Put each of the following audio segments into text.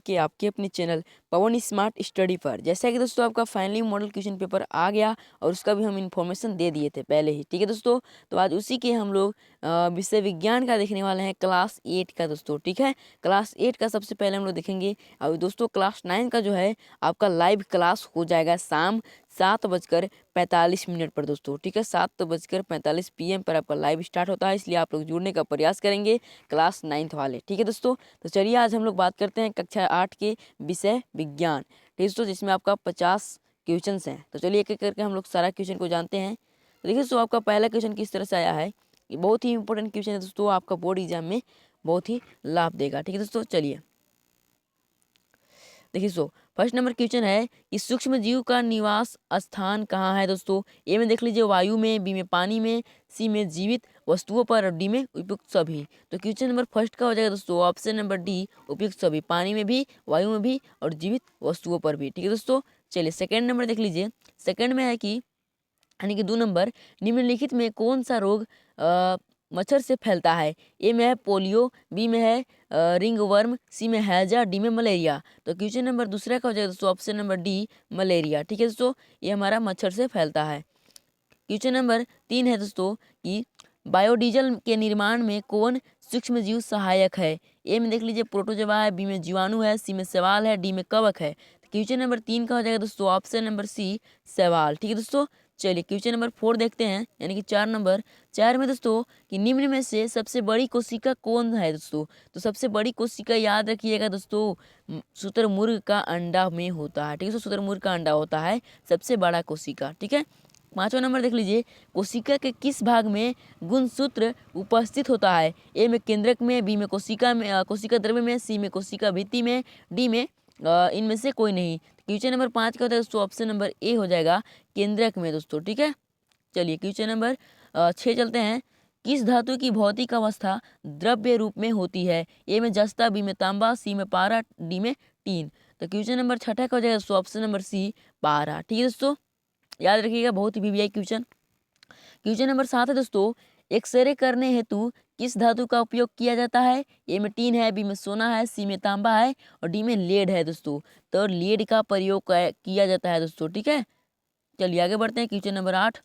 के आपके अपने चैनल पवन स्मार्ट स्टडी पर। जैसा कि दोस्तों आपका फाइनली मॉडल क्वेश्चन पेपर आ गया और उसका भी हम इन्फॉर्मेशन दे दिए थे पहले ही, ठीक है दोस्तों। तो आज उसी के हम लोग विषय विज्ञान का देखने वाले हैं, क्लास 8 का दोस्तों, ठीक है। क्लास 8 का सबसे पहले हम लोग देखेंगे। और दोस्तों क्लास 9 का जो है आपका लाइव क्लास हो जाएगा शाम 7:45 पर दोस्तों, ठीक है। 7:45 PM पर आपका लाइव स्टार्ट होता है, इसलिए आप लोग जुड़ने का प्रयास करेंगे क्लास 9th वाले, ठीक है दोस्तों। तो चलिए आज हम लोग बात करते हैं कक्षा 8 के विषय विज्ञान, ठीक है दोस्तों, जिसमें आपका 50 क्वेश्चन हैं। तो चलिए एक एक करके हम लोग सारा क्वेश्चन को जानते हैं। तो देखिए दोस्तों आपका पहला क्वेश्चन किस तरह से आया है। ये बहुत ही इंपॉर्टेंट क्वेश्चन है दोस्तों, आपका बोर्ड एग्जाम में बहुत ही लाभ देगा, ठीक है दोस्तों। चलिए देखिए दोस्तों फर्स्ट नंबर क्वेश्चन है कि सूक्ष्म जीव का निवास स्थान कहाँ है दोस्तों। ए में देख लीजिए वायु में, बी में पानी में, सी में जीवित वस्तुओं पर और डी में उपयुक्त सभी। तो क्वेश्चन नंबर फर्स्ट का हो जाएगा दोस्तों ऑप्शन नंबर डी, उपयुक्त सभी, पानी में भी, वायु में भी और जीवित वस्तुओं पर भी, ठीक है दोस्तों। चलिए सेकेंड नंबर देख लीजिए। सेकेंड में है कि यानी कि 2 नंबर, निम्नलिखित में कौन सा रोग मच्छर से फैलता है। ए में है पोलियो, बी में है रिंग वर्म, सी में हैजा, डी में मलेरिया। तो क्वेश्चन नंबर दूसरा का हो जाएगा दोस्तों ऑप्शन नंबर डी, मलेरिया, ठीक है दोस्तों। ये हमारा मच्छर से फैलता है। क्वेश्चन नंबर 3 है दोस्तों कि बायोडीजल के निर्माण में कौन सूक्ष्म जीव सहायक है। ए में देख लीजिए प्रोटोजोआ है, बी में जीवाणु है, सी में शैवाल है, डी में कवक है। क्वेश्चन नंबर 3 का हो जाएगा दोस्तों ऑप्शन नंबर सी, शैवाल, ठीक है दोस्तों। चलिए क्वेश्चन नंबर 4 देखते हैं, यानी कि 4 नंबर। 4 में दोस्तों कि निम्न में से सबसे बड़ी कोशिका कौन है दोस्तों। तो सबसे बड़ी कोशिका याद रखिएगा दोस्तों, शुतुरमुर्ग का अंडा में होता है, ठीक है दोस्तों। शुतुरमुर्ग का अंडा होता है सबसे बड़ा कोशिका, ठीक है। 5वां नंबर देख लीजिए, कोशिका के किस भाग में गुणसूत्र उपस्थित होता है। ए में केंद्रक में, बी में कोशिका में, कोशिका द्रव्य में, सी में कोशिका भित्ति में, डी में इनमें से कोई नहीं। क्वेश्चन नंबर 5 का होता है दोस्तों ऑप्शन नंबर ए हो जाएगा, केंद्रक में दोस्तों, ठीक है। चलिए क्वेश्चन नंबर 6 चलते हैं। किस धातु की भौतिक अवस्था द्रव्य रूप में होती है। ए में जस्ता, बी में तांबा, सी में पारा, डी में टीन। तो क्वेश्चन नंबर 6 का हो जाएगा दोस्तों ऑप्शन नंबर सी, पारा, ठीक है दोस्तों। याद रखिएगा, बहुत ही वीवीआई क्वेश्चन। क्वेश्चन नंबर 7 है दोस्तों, एक्सरे करने हेतु किस धातु का उपयोग किया जाता है। ए में टीन है, बी में सोना है, सी में तांबा है और डी में लेड है दोस्तों। तो लेड का प्रयोग किया जाता है दोस्तों, ठीक है। चलिए आगे बढ़ते हैं। क्वेश्चन नंबर 8,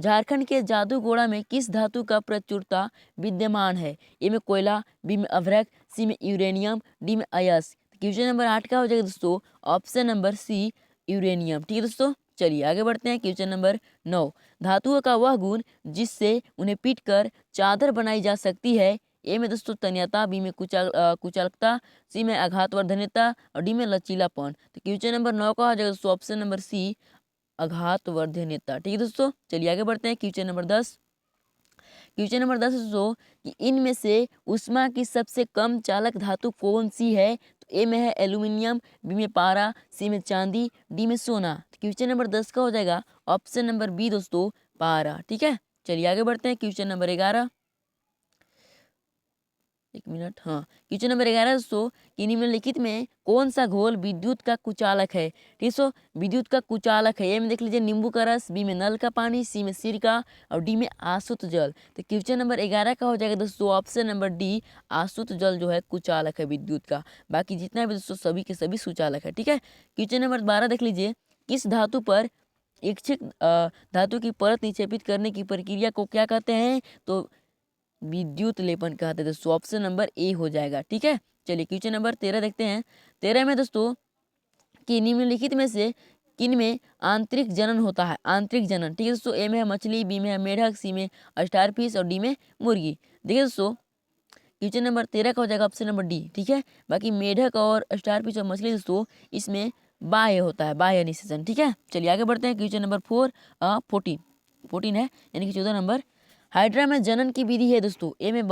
झारखंड के जादूगोड़ा में किस धातु का प्रचुरता विद्यमान है। ए में कोयला, बी में अभ्रक, सी में यूरेनियम, डी में अयस्क। क्वेश्चन नंबर 8 का हो जाएगा दोस्तों ऑप्शन नंबर सी, यूरेनियम, ठीक है दोस्तों। चलिए आगे बढ़ते हैं। क्वेश्चन नंबर 9, धातुओं का वह गुण जिससे उन्हें पीटकर चादर बनाई जा सकती है। ए में दोस्तों तन्यता, बी में कुचालकता, सी में आघातवर्धनीयता और डी में लचीलापन। तो क्वेश्चन नंबर 9 का हो जाएगा दोस्तों ऑप्शन नंबर सी, आघातवर्धनीयता, ठीक है दोस्तों। चलिए आगे बढ़ते हैं। क्वेश्चन नंबर 10, क्वेश्चन नंबर 10 दोस्तों कि इनमें से ऊष्मा की सबसे कम चालक धातु कौन सी है। तो ए में है एल्यूमिनियम, बी में पारा, सी में चांदी, डी में सोना। तो क्वेश्चन नंबर 10 का हो जाएगा ऑप्शन नंबर बी दोस्तों, पारा, ठीक है। चलिए आगे बढ़ते हैं। क्वेश्चन नंबर 11, एक मिनट, हाँ। क्वेश्चन नंबर 11 दोस्तों कि निम्नलिखित में कौन सा घोल विद्युत का कुचालक है। ठीक सो विद्युत का कुचालक है। ए में देख लीजिए नींबू का रस, बी में नल का पानी, सी में सिरका और डी में आसुत जल। तो क्वेश्चन नंबर 11 का हो जाएगा दोस्तों ऑप्शन नंबर डी, आसुत जल जो है कुचालक है विद्युत का। बाकी जितना भी दोस्तों सभी के सभी सुचालक है, ठीक है। क्वेश्चन नंबर 12 देख लीजिए, किस धातु पर इच्छित धातु की परत निक्षेपित करने की प्रक्रिया को क्या कहते हैं। तो विद्युत लेपन कहते हैं दोस्तों, ऑप्शन नंबर ए हो जाएगा, ठीक है। चलिए क्वेश्चन नंबर 13 देखते हैं। 13 में दोस्तों कि निम्नलिखित में से किन में आंतरिक जनन होता है। आंतरिक जनन, ठीक है दोस्तों। ए में है मछली, बी में है मेढक, सी में स्टारफिश और डी में मुर्गी। देखिए दोस्तों क्वेश्चन नंबर 13 का हो जाएगा ऑप्शन नंबर डी, ठीक है। बाकी मेढक और स्टारफिश और मछली दोस्तों इसमें बाह्य होता है, बाह्य निषेचन, ठीक है। चलिए आगे बढ़ते हैं। क्वेश्चन नंबर 14, 14 है, यानी कि 14 नंबर। हाइड्रा में जनन की विधि है दोस्तों। ए में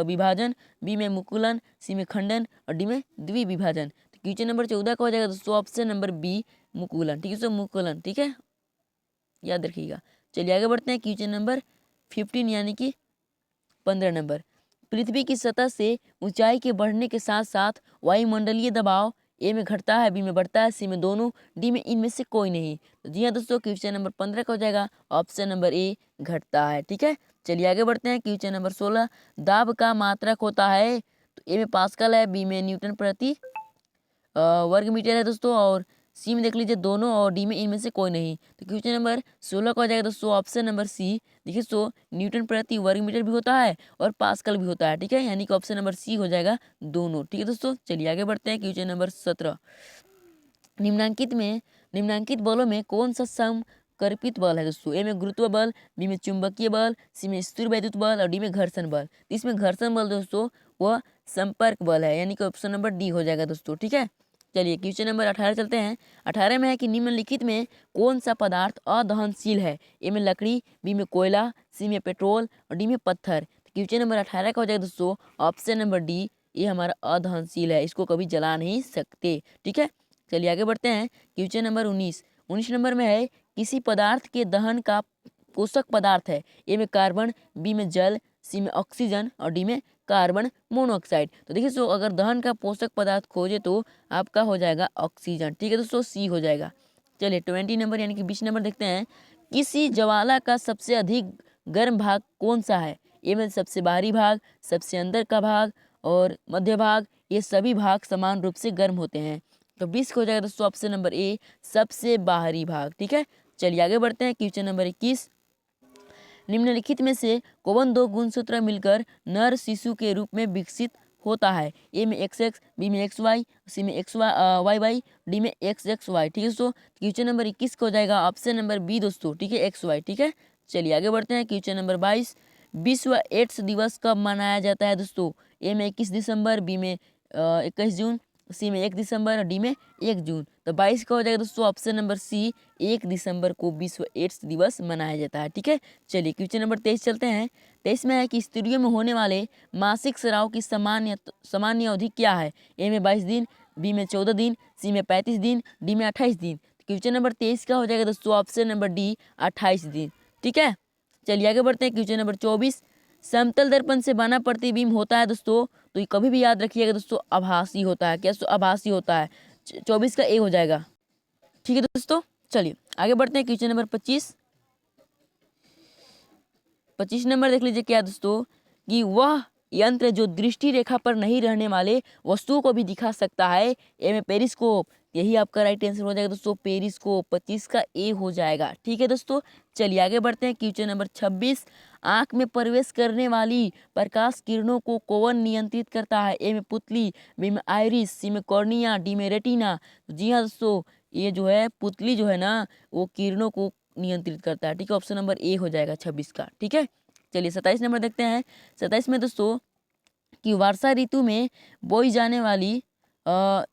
विभाजन, बी में मुकुलन, सी में खंडन और डी में द्विविभाजन। तो क्वेश्चन नंबर 14 का हो जाएगा दोस्तों ऑप्शन नंबर बी, मुकुलन, ठीक है दोस्तों, मुकुलन, ठीक है, याद रखिएगा। चलिए आगे बढ़ते हैं। क्वेश्चन नंबर 15 यानी कि 15 नंबर, पृथ्वी की सतह से ऊंचाई के बढ़ने के साथ साथ वायुमंडलीय दबाव ए में घटता है, बी में बढ़ता है, सी में दोनों, डी में इनमें से कोई नहीं। तो जी हाँ दोस्तों क्वेश्चन नंबर 15 का हो जाएगा ऑप्शन नंबर ए, घटता है, ठीक है। चलिए आगे बढ़ते हैं। क्वेश्चन नंबर 16, दाब का मात्रक होता है। तो ए में पास्कल है, बी में न्यूटन प्रति वर्ग मीटर है दोस्तों, और सी में देख लीजिए दोनों, और डी में इनमें से कोई नहीं। तो क्वेश्चन नंबर 16 का हो जाएगा दोस्तों ऑप्शन नंबर सी। देखिए दोस्तों, न्यूटन प्रति वर्ग मीटर भी होता है और पास्कल भी होता है, ठीक है, यानी कि ऑप्शन नंबर सी हो जाएगा दोनों। ठीक है दोस्तों, चलिए आगे बढ़ते हैं। क्वेश्चन नंबर 17, निम्नांकित बलों में कौन सा समकर्पित बल है दोस्तों? ए में गुरुत्व बल, बी में चुंबकीय बल, सी में स्थिर वैद्युत बल और डी में घर्षण बल। तो इसमें घर्षण बल दोस्तों वह संपर्क बल है, यानी कि ऑप्शन नंबर डी हो जाएगा दोस्तों। ठीक है, चलिए क्वेश्चन नंबर 18 चलते हैं। 18 में है कि निम्नलिखित में कौन सा पदार्थ अदहनशील है? ए में लकड़ी, बी में कोयला, सी में पेट्रोल और डी में पत्थर। क्वेश्चन नंबर 18 का हो जाएगा दोस्तों ऑप्शन नंबर डी, ये हमारा अदहनशील है, इसको कभी जला नहीं सकते। ठीक है, चलिए आगे बढ़ते हैं। क्वेश्चन नंबर 19 नंबर में है किसी पदार्थ के दहन का पोषक पदार्थ है? ए में कार्बन, बी में जल, सी में ऑक्सीजन और डी में कार्बन मोनोऑक्साइड। तो देखिए दोस्तों, अगर दहन का पोषक पदार्थ खोजे तो आपका हो जाएगा ऑक्सीजन। ठीक है दोस्तों, सी हो जाएगा। चलिए 20 नंबर यानी कि 20 नंबर देखते हैं। किसी ज्वाला का सबसे अधिक गर्म भाग कौन सा है? ए में सबसे बाहरी भाग, सबसे अंदर का भाग और मध्य भाग, ये सभी भाग समान रूप से गर्म होते हैं। तो 20 को हो जाएगा दोस्तों ऑप्शन नंबर ए, सबसे बाहरी भाग। ठीक है, चलिए आगे बढ़ते हैं। क्वेश्चन नंबर 21, निम्नलिखित में से कौन दो गुणसूत्र मिलकर नर शिशु के रूप में विकसित होता है? ए में एक्स एक्स, बी में एक्स वाई, सी में एक्स वाई वाई, डी में एक्स एक्स वाई। ठीक है दोस्तों, क्वेश्चन नंबर 21 को हो जाएगा ऑप्शन नंबर बी दोस्तों। ठीक है, एक्स वाई। ठीक है, चलिए आगे बढ़ते हैं। क्वेश्चन नंबर 22, विश्व एड्स दिवस कब मनाया जाता है दोस्तों? ए में 21 दिसंबर, बी में 21 जून, सी में 1 दिसंबर और डी में 1 जून। तो 22 का हो जाएगा दोस्तों ऑप्शन नंबर सी, 1 दिसंबर को विश्व एड्स दिवस मनाया जाता है। ठीक है, चलिए क्वेश्चन नंबर 23 चलते हैं। 23 में है कि स्त्रियों में होने वाले मासिक स्राव की सामान्य अवधि क्या है? ए में 22 दिन, बी में 14 दिन, सी में 35 दिन, डी में 28 दिन। क्वेश्चन नंबर 23 का हो जाएगा दोस्तों ऑप्शन नंबर डी, 28 दिन। ठीक है, चलिए आगे बढ़ते हैं। क्वेश्चन नंबर 24, समतल दर्पण से बना प्रतिबिंब होता है दोस्तों, तो ये कभी भी याद रखिएगा दोस्तों, आभासी होता है। क्या दोस्तों? आभासी होता है। 24 का ए हो जाएगा। ठीक है दोस्तों, चलिए आगे बढ़ते हैं। क्वेश्चन नंबर 25 नंबर देख लीजिए क्या दोस्तों, कि वह यंत्र जो दृष्टि रेखा पर नहीं रहने वाले वस्तुओं को भी दिखा सकता है। ए में पेरिस्कोप, यही आपका राइट आंसर हो जाएगा दोस्तों, पेरिस्कोप। 25 का ए हो जाएगा। ठीक है दोस्तों, चलिए आगे बढ़ते हैं। क्वेश्चन नंबर 26, आंख में प्रवेश करने वाली प्रकाश किरणों को कौन नियंत्रित करता है? ए में पुतली, बी में आइरिस, सी में कॉर्निया, डी में रेटिना। जी हाँ दोस्तों, ये जो है पुतली जो है ना, वो किरणों को नियंत्रित करता है। ठीक है, ऑप्शन नंबर ए हो जाएगा 26 का। ठीक है, चलिए 27 नंबर देखते हैं। 27 में दोस्तों, कि वर्षा ऋतु में बोई जाने वाली अ,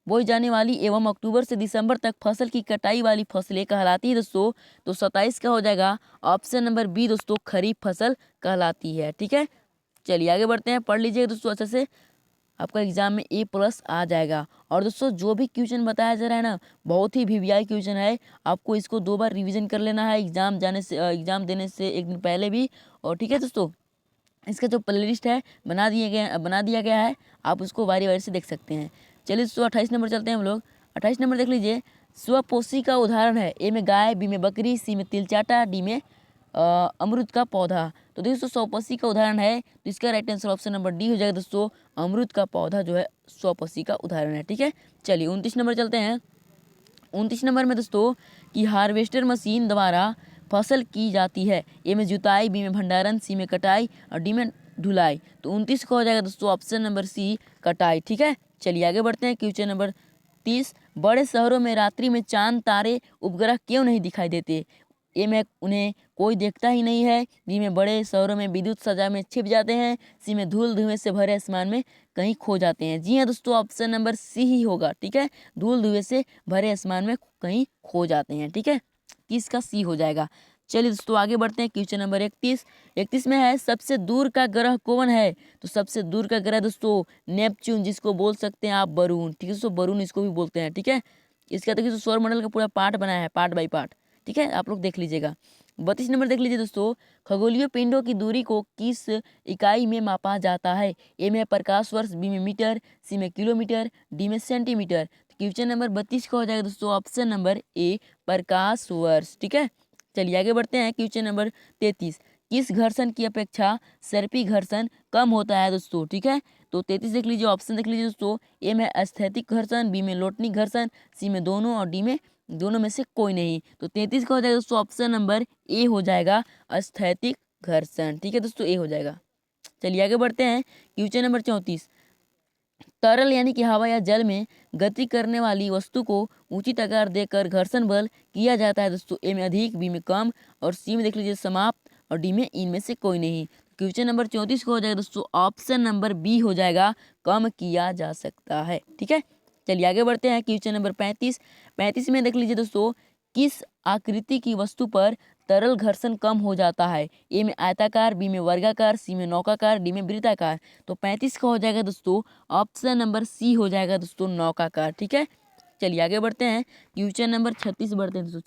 बोई जाने वाली एवं अक्टूबर से दिसंबर तक फसल की कटाई वाली फसलें कहलाती है दोस्तों। तो 27 का हो जाएगा ऑप्शन नंबर बी दोस्तों, खरीफ फसल कहलाती है। ठीक है, चलिए आगे बढ़ते हैं। पढ़ लीजिएगा दोस्तों अच्छे से, आपका एग्जाम में A+ आ जाएगा। और दोस्तों जो भी क्वेश्चन बताया जा रहा है ना, बहुत ही वीवीआई क्वेश्चन है, आपको इसको 2 बार रिवीजन कर लेना है एग्जाम देने से एक दिन पहले भी। और ठीक है दोस्तों, इसका जो प्लेलिस्ट है बना दिया गया है, आप उसको बारी बारी से देख सकते हैं। चलिए दोस्तों 28 नंबर चलते हैं हम लोग। 28 नंबर देख लीजिए, स्वपोषी का उदाहरण है। ए में गाय, बी में बकरी, सी में तिलचाटा, डी में अमरूद का पौधा। तो दोस्तों स्वपोषी का उदाहरण है, तो इसका right answer option number D हो जाएगा दोस्तों, अमरूद का पौधा जो है स्वपोषी का उदाहरण है। ठीक है, चलिए 29 नंबर चलते हैं। 29 नंबर में दोस्तों, कि हार्वेस्टर मशीन द्वारा फसल की जाती है। ए में जुताई, बी में भंडारण, सी में कटाई और डी में ढुलाई। तो 29 का हो जाएगा दोस्तों ऑप्शन नंबर सी, कटाई। ठीक है, चलिए आगे बढ़ते हैं। क्वेश्चन नंबर 30, बड़े शहरों में रात्रि में चांद तारे उपग्रह क्यों नहीं दिखाई देते? ए में उन्हें कोई देखता ही नहीं है, बी में बड़े शहरों में विद्युत सजा में छिप जाते हैं, सी में धूल धुएं से भरे आसमान में कहीं खो जाते हैं। जी हाँ दोस्तों, ऑप्शन नंबर सी ही होगा। ठीक है, धूल धुएं से भरे आसमान में कहीं खो जाते हैं। ठीक है, 30 का सी हो जाएगा। चलिए दोस्तों आगे बढ़ते हैं। क्वेश्चन नंबर 31 में है सबसे दूर का ग्रह कौन है? तो सबसे दूर का ग्रह दोस्तों नेपच्यून, जिसको बोल सकते हैं आप वरुण। ठीक है दोस्तों, वरुण इसको भी बोलते हैं। ठीक है, इसका देखिए सौर मंडल का पूरा पार्ट बनाया है, पार्ट बाई पार्ट। ठीक है, आप लोग देख लीजिएगा। 32 नंबर देख लीजिए दोस्तों, खगोलीय पिंडों की दूरी को किस इकाई में मापा जाता है? ए में प्रकाश वर्ष, बी में मीटर, सी में किलोमीटर, डी में सेंटीमीटर। क्वेश्चन नंबर 32 का हो जाएगा दोस्तों ऑप्शन नंबर ए, प्रकाश वर्ष। ठीक है, चलिए आगे बढ़ते हैं। क्वेश्चन नंबर 33, किस घर्षण की अपेक्षा सर्पी घर्षण कम होता है दोस्तों। ठीक है, तो 33 देख लीजिए, ऑप्शन देख लीजिए दोस्तों। ए में स्थैतिक घर्षण, बी में लोटनिक घर्षण, सी में दोनों और डी में दोनों में से कोई नहीं। तो 33 का हो जाएगा दोस्तों ऑप्शन नंबर ए हो जाएगा स्थैतिक घर्षण। ठीक है दोस्तों, ए हो जाएगा। चलिए आगे बढ़ते हैं। क्वेश्चन नंबर 34, तरल यानी कि हवा या जल में गति करने वाली वस्तु को उचित आकार देकर घर्षण बल किया जाता है दोस्तों। ए में अधिक, बी में कम और सी में देख लीजिए समाप्त और डी में इनमें से कोई नहीं। क्वेश्चन नंबर 34 को हो जाएगा दोस्तों ऑप्शन नंबर बी हो जाएगा कम किया जा सकता है। ठीक है, चलिए आगे बढ़ते हैं। क्वेश्चन नंबर 35 में देख लीजिए दोस्तों, किस आकृति की वस्तु पर तरल घर्षण कम हो जाता है। ए में आयताकार, बी में वर्गाकार, सी में नौकाकार, डी में वृत्ताकार। तो 35 का हो जाएगा दोस्तों ऑप्शन नंबर सी हो जाएगा दोस्तों नौकाकार। ठीक है, चलिए आगे बढ़ते हैं। क्वेश्चन नंबर 36 बढ़ते हैं दोस्तों।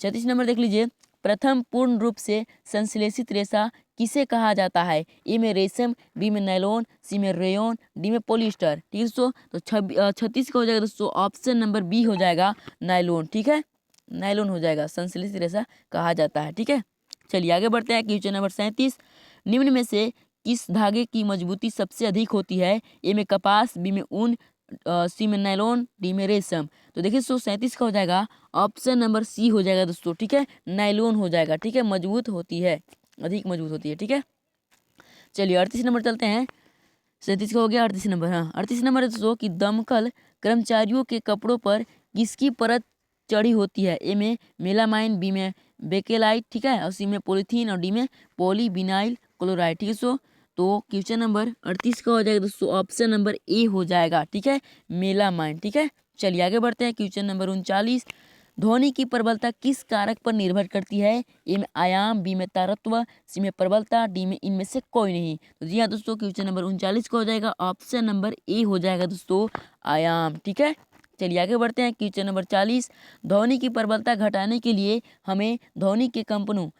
36 नंबर देख लीजिए, प्रथम पूर्ण रूप से संश्लेषित रेशा किसे कहा जाता है। ए में रेशम, बी में नायलॉन, सी में रेयॉन, डी में पॉलिएस्टर। ठीक है दोस्तों, तो 36 का हो जाएगा दोस्तों ऑप्शन नंबर बी हो जाएगा नायलॉन। ठीक है, नायलॉन हो जाएगा, संश्लेषित रेशा कहा जाता है। ठीक है, चलिए आगे बढ़ते हैं। क्वेश्चन नंबर 37, निम्न में से किस धागे की मजबूती सबसे अधिक होती है। ए में कपास, बी में ऊन, सी में नायलॉन, डी में रेशम। तो देखिए दोस्तों 37 का हो जाएगा ऑप्शन नंबर सी हो जाएगा दोस्तों। ठीक है, नायलॉन हो जाएगा। ठीक है, मजबूत होती है, अधिक मजबूत होती है। ठीक है, चलिए 38 नंबर चलते हैं। 37 का हो गया, 38 नंबर। हाँ, 38 नंबर है दोस्तों कि दमकल कर्मचारियों के कपड़ों पर किसकी परत चढ़ी होती है। ए में मेलामाइन, बी में बेकेलाइट, ठीक है, और सी में पॉलीथीन और डी में पॉलीविनाइल क्लोराइड। ठीक है दोस्तों, तो क्वेश्चन नंबर 38 का हो जाएगा दोस्तों ऑप्शन नंबर ए हो जाएगा। ठीक है, मेलामाइन। ठीक है, चलिए आगे बढ़ते हैं। क्वेश्चन नंबर 39, ध्वनि की प्रबलता किस कारक पर निर्भर करती है। ए में आयाम, बी में तारत्व, सी में प्रबलता, डी में इनमें से कोई नहीं। तो जी हाँ दोस्तों, क्वेश्चन नंबर 39 का हो जाएगा ऑप्शन नंबर ए हो जाएगा दोस्तों आयाम। ठीक है, चलिए आगे बढ़ते हैं। क्वेश्चन नंबर 40, ध्वनि की प्रबलता घटाने के लिए हमें ध्वनि के कंपनों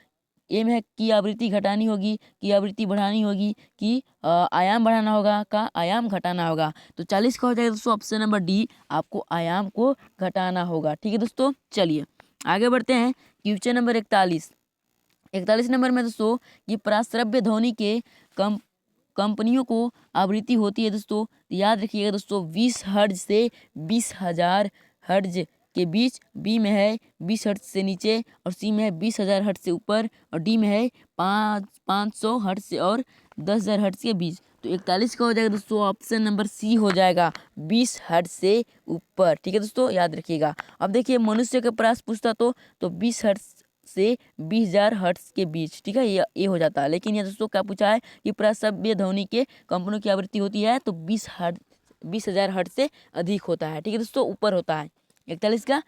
ए में है की आवृत्ति घटानी होगी, की आवृत्ति बढ़ानी होगी, कि आयाम बढ़ाना होगा, का आयाम घटाना होगा। तो 40 का हो जाएगा दोस्तों ऑप्शन नंबर डी, आपको आयाम को घटाना होगा। ठीक है दोस्तों, चलिए आगे बढ़ते हैं। क्वेश्चन नंबर 41 नंबर में दोस्तों ये प्राश्रव्य ध्वनि के कंपनियों को आवृत्ति होती है दोस्तों। याद रखिएगा दोस्तों 20 हर्ट्ज से 20,000 हर्ट्ज के बीच, बी में है 20 हर्ट्ज से नीचे और सी में है 20,000 हर्ट्ज से ऊपर और डी में है 500 हर्ट्ज से और 10,000 हर्ट्ज के बीच। तो 41 का हो जाएगा दोस्तों ऑप्शन नंबर सी हो जाएगा 20 हर्ट्ज से ऊपर। ठीक है दोस्तों, याद रखिएगा। अब देखिए मनुष्य के पास पूछता तो 20 हर्ट्ज से 20,000 हर्ट्ज के बीच। ठीक है, ये हो जाता है। लेकिन ये दोस्तों क्या पूछा है कि प्राश्रव्य ध्वनि के कंपनों की आवृत्ति होती है तो 20,000 हर्ट्ज से अधिक होता है। ठीक है दोस्तों, ऊपर होता है। 41 का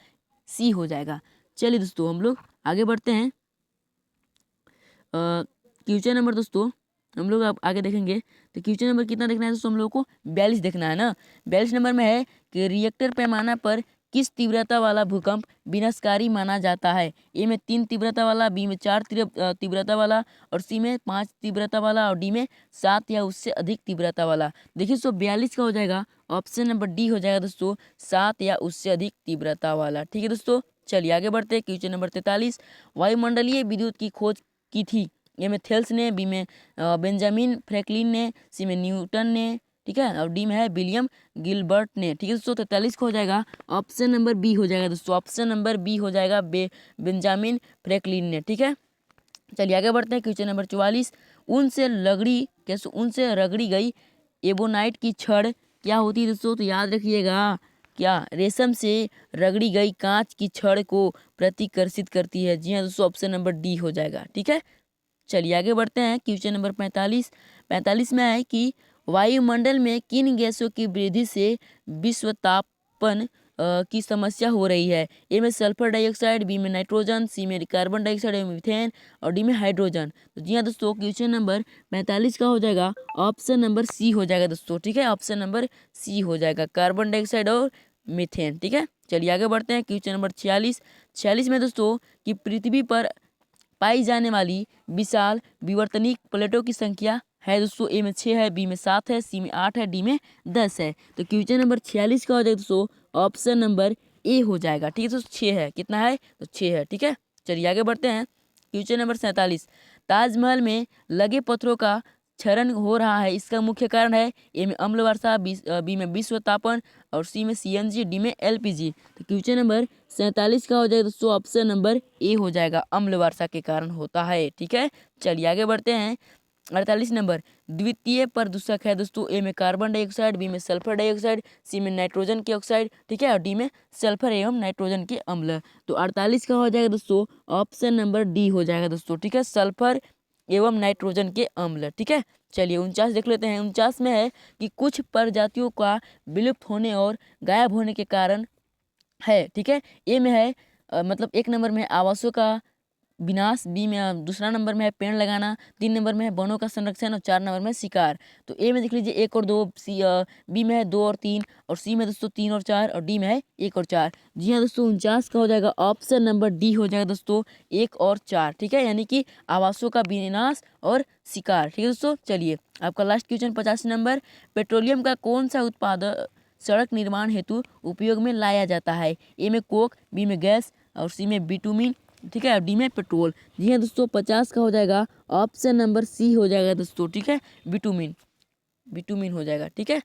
सी हो जाएगा। चलिए दोस्तों हम लोग आगे बढ़ते हैं। क्वेश्चन नंबर दोस्तों हम लोग अब आगे देखेंगे। तो क्वेश्चन नंबर कितना देखना है दोस्तों हम लोग को, 42 देखना है ना। 42 नंबर में है कि रिएक्टर पैमाना पर किस तीव्रता वाला भूकंप विनाशकारी माना जाता है। ए में 3 तीव्रता वाला, बी में 4 तीव्रता वाला और सी में 5 तीव्रता वाला और डी में 7 या उससे अधिक तीव्रता वाला। देखिए दोस्तों 42 का हो जाएगा ऑप्शन नंबर डी हो जाएगा दोस्तों 7 या उससे अधिक तीव्रता वाला। ठीक है दोस्तों, चलिए आगे बढ़ते हैं। क्वेश्चन नंबर 43, वायुमंडलीय विद्युत की खोज की थी। ए में थेल्स ने, बी में बेंजामिन फ्रैंकलिन ने, सी में न्यूटन ने, ठीक है, और डी में है विलियम गिलबर्ट ने। ठीक है दोस्तों, 43 को हो जाएगा ऑप्शन नंबर बी हो जाएगा दोस्तों, ऑप्शन नंबर बी हो जाएगा बेंजामिन फ्रैंकलिन ने। ठीक है, चलिए आगे बढ़ते हैं। क्वेश्चन नंबर 44, ऊन से रगड़ी गई एबोनाइट की छड़ क्या होती है दोस्तों। तो याद रखिएगा, क्या रेशम से रगड़ी गई कांच की छड़ को प्रतिकर्षित करती है। जी हाँ दोस्तों, ऑप्शन नंबर डी हो जाएगा। ठीक है, चलिए आगे बढ़ते हैं। क्वेश्चन नंबर 45 में है कि वायुमंडल में किन गैसों की वृद्धि से विश्व तापन की समस्या हो रही है। ए में सल्फर डाइऑक्साइड, बी में नाइट्रोजन, सी में कार्बन डाइऑक्साइड, मीथेन और डी में हाइड्रोजन। तो जी हाँ दोस्तों, क्वेश्चन नंबर 45 का हो जाएगा ऑप्शन नंबर सी हो जाएगा दोस्तों। ठीक है, ऑप्शन नंबर सी हो जाएगा, कार्बन डाइऑक्साइड और मीथेन। ठीक है, चलिए आगे बढ़ते हैं। क्वेश्चन नंबर 46 में दोस्तों कि पृथ्वी पर पाई जाने वाली विशाल विवर्तनिक प्लेटों की संख्या है दोस्तों। ए में 6 है, बी में 7 है, सी में 8 है, डी में 10 है। तो क्वेश्चन नंबर 46 का हो जाएगा दोस्तों ऑप्शन नंबर ए हो जाएगा। ठीक है दोस्तों, 6 है, कितना है तो 6 है। ठीक है, चलिए आगे बढ़ते हैं। क्वेश्चन नंबर 47, ताजमहल में लगे पत्थरों का क्षरण हो रहा है, इसका मुख्य कारण है ए में अम्ल वर्षा, बी में विश्व तापन और सी में सीएनजी, डी में एलपीजी। तो क्वेश्चन नंबर 47 का हो जाएगा दोस्तों ऑप्शन नंबर ए हो जाएगा, अम्ल वर्षा के कारण होता है। ठीक है, चलिए आगे बढ़ते हैं। 48 नंबर द्वितीय प्रदूषक है दोस्तों, ए में कार्बन डाइऑक्साइड, बी में सल्फर डाइऑक्साइड, सी में नाइट्रोजन के ऑक्साइड, ठीक है, और डी में सल्फर एवं नाइट्रोजन के अम्ल। तो 48 का हो जाएगा दोस्तों ऑप्शन नंबर डी हो जाएगा दोस्तों। ठीक है, सल्फर एवं नाइट्रोजन के अम्ल। ठीक है, चलिए 49 देख लेते हैं। 49 में है कि कुछ प्रजातियों का विलुप्त होने और गायब होने के कारण है। ठीक है, ए में है मतलब 1 नंबर में है आवासों का विनाश, बी में दूसरा नंबर में है पेड़ लगाना, 3 नंबर में है वनों का संरक्षण और 4 नंबर में है शिकार। तो ए में देख लीजिए 1 और 2, बी में है 2 और 3 और सी में दोस्तों 3 और 4 और डी में है 1 और 4। जी हाँ दोस्तों, 49 का हो जाएगा ऑप्शन नंबर डी हो जाएगा दोस्तों 1 और 4। ठीक है, यानी कि आवासों का विनाश और शिकार। ठीक है दोस्तों, चलिए आपका लास्ट क्वेश्चन 85 नंबर, पेट्रोलियम का कौन सा उत्पाद सड़क निर्माण हेतु उपयोग में लाया जाता है? ए में कोक, बी में गैस और सी में बिटुमिन, ठीक है, डी में पेट्रोल। जी हाँ दोस्तों, 50 का हो जाएगा ऑप्शन नंबर सी हो जाएगा दोस्तों। ठीक है, बिटुमिन, बिटुमिन हो जाएगा। ठीक है,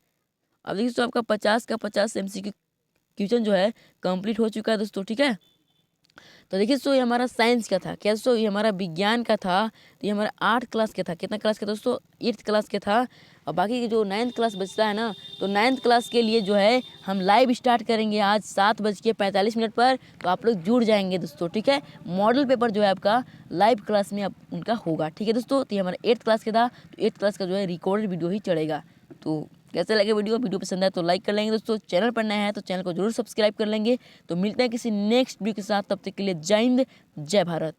अब देखिए दोस्तों आपका 50 का 50 एमसीक्यू क्वेश्चन जो है कंप्लीट हो चुका है दोस्तों। ठीक है, तो देखिए दोस्तों ये हमारा साइंस का था, क्या दोस्तों ये हमारा विज्ञान का था, तो ये हमारा 8 क्लास का था। कितना क्लास का दोस्तों? 8th क्लास का था। और बाकी की जो 9th क्लास बचता है ना, तो 9th क्लास के लिए जो है हम लाइव स्टार्ट करेंगे आज 7:45 पर। तो आप लोग जुड़ जाएंगे दोस्तों। ठीक है, मॉडल पेपर जो है आपका लाइव क्लास में उनका होगा। ठीक है दोस्तों, तो ये हमारा 8th क्लास का था, तो 8th क्लास का जो है रिकॉर्डेड वीडियो ही चढ़ेगा। तो कैसे लगे वीडियो पसंद है तो लाइक कर लेंगे दोस्तों, चैनल पर नया है तो चैनल को जरूर सब्सक्राइब कर लेंगे। तो मिलते हैं किसी नेक्स्ट वीडियो के साथ, तब तक के लिए जय हिंद, जय भारत।